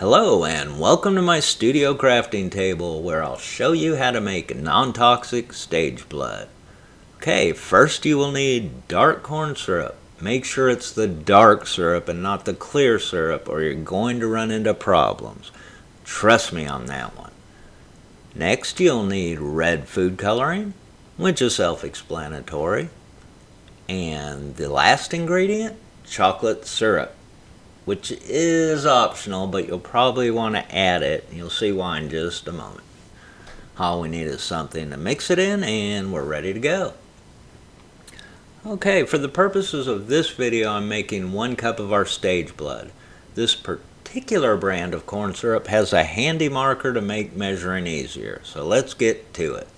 Hello and welcome to my studio crafting table where I'll show you how to make non-toxic stage blood. Okay, first you will need dark corn syrup. Make sure it's the dark syrup and not the clear syrup or you're going to run into problems. Trust me on that one. Next you'll need red food coloring, which is self-explanatory. And the last ingredient, chocolate syrup, which is optional, but you'll probably want to add it. You'll see why in just a moment. All we need is something to mix it in and we're ready to go. Okay, for the purposes of this video, I'm making 1 cup of our stage blood. This particular brand of corn syrup has a handy marker to make measuring easier, so let's get to it.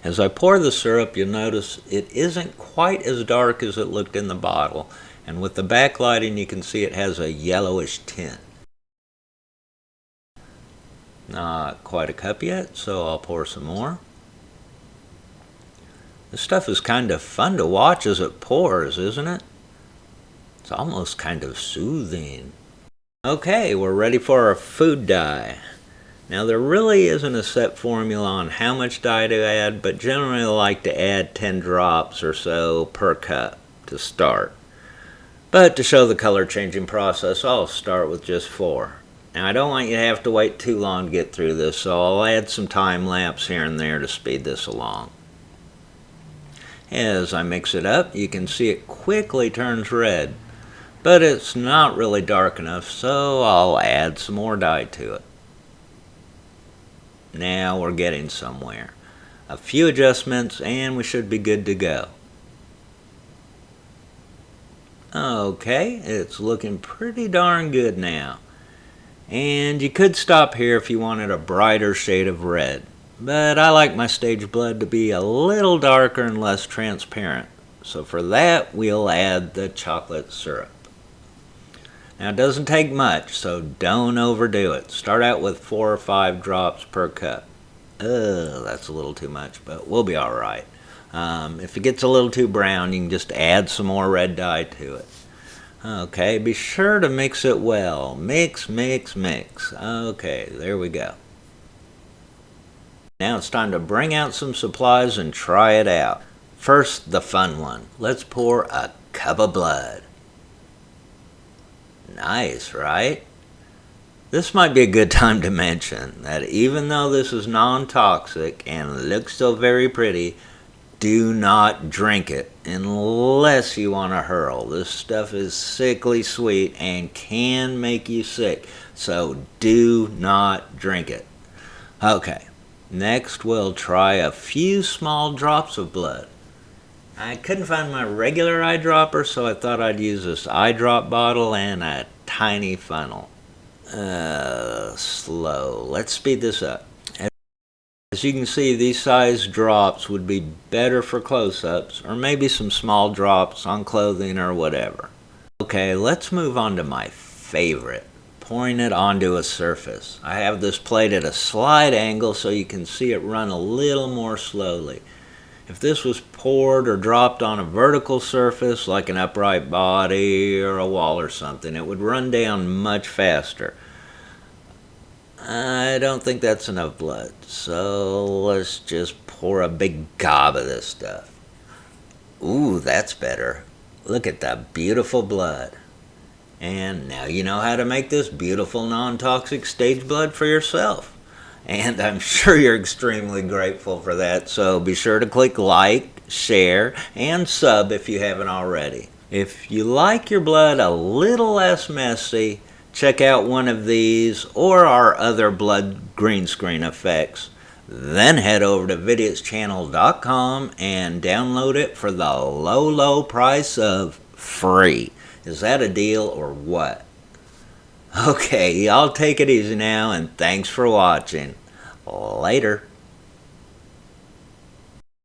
As I pour the syrup, you'll notice it isn't quite as dark as it looked in the bottle, and with the backlighting you can see it has a yellowish tint. Not quite a cup yet, so I'll pour some more. This stuff is kind of fun to watch as it pours, isn't it? It's almost kind of soothing. Okay, we're ready for our food dye. Now there really isn't a set formula on how much dye to add, but generally I like to add 10 drops or so per cup to start. But to show the color changing process, I'll start with just 4. Now I don't want you to have to wait too long to get through this, so I'll add some time lapse here and there to speed this along. As I mix it up, you can see it quickly turns red, but it's not really dark enough, so I'll add some more dye to it. Now we're getting somewhere. A few adjustments and we should be good to go. Okay, it's looking pretty darn good now. And you could stop here if you wanted a brighter shade of red. But I like my stage blood to be a little darker and less transparent. So for that, we'll add the chocolate syrup. Now it doesn't take much, so don't overdo it. Start out with 4 or 5 drops per cup. That's a little too much, but we'll be alright. If it gets a little too brown, you can just add some more red dye to it. Okay, be sure to mix it well. Mix, mix, mix. Okay, there we go. Now it's time to bring out some supplies and try it out. First, the fun one. Let's pour a cup of blood. Nice, right? This might be a good time to mention that even though this is non-toxic and looks so very pretty, do not drink it unless you want to hurl. This stuff is sickly sweet and can make you sick, so do not drink it. Okay, next we'll try a few small drops of blood. I couldn't find my regular eyedropper, so I thought I'd use this eyedrop bottle and a tiny funnel. Slow. Let's speed this up. As you can see, these size drops would be better for close-ups, or maybe some small drops on clothing or whatever. Okay, let's move on to my favorite, pouring it onto a surface. I have this plate at a slight angle so you can see it run a little more slowly. If this was poured or dropped on a vertical surface like an upright body or a wall or something, it would run down much faster. I don't think that's enough blood, so let's just pour a big gob of this stuff. Ooh, that's better. Look at the beautiful blood. And now you know how to make this beautiful non-toxic stage blood for yourself. And I'm sure you're extremely grateful for that, so be sure to click like, share, and sub if you haven't already. If you like your blood a little less messy, check out one of these or our other blood green screen effects. Then head over to VidiotChannel.com and download it for the low, low price of free. Is that a deal or what? Okay, y'all take it easy now, and thanks for watching. Later.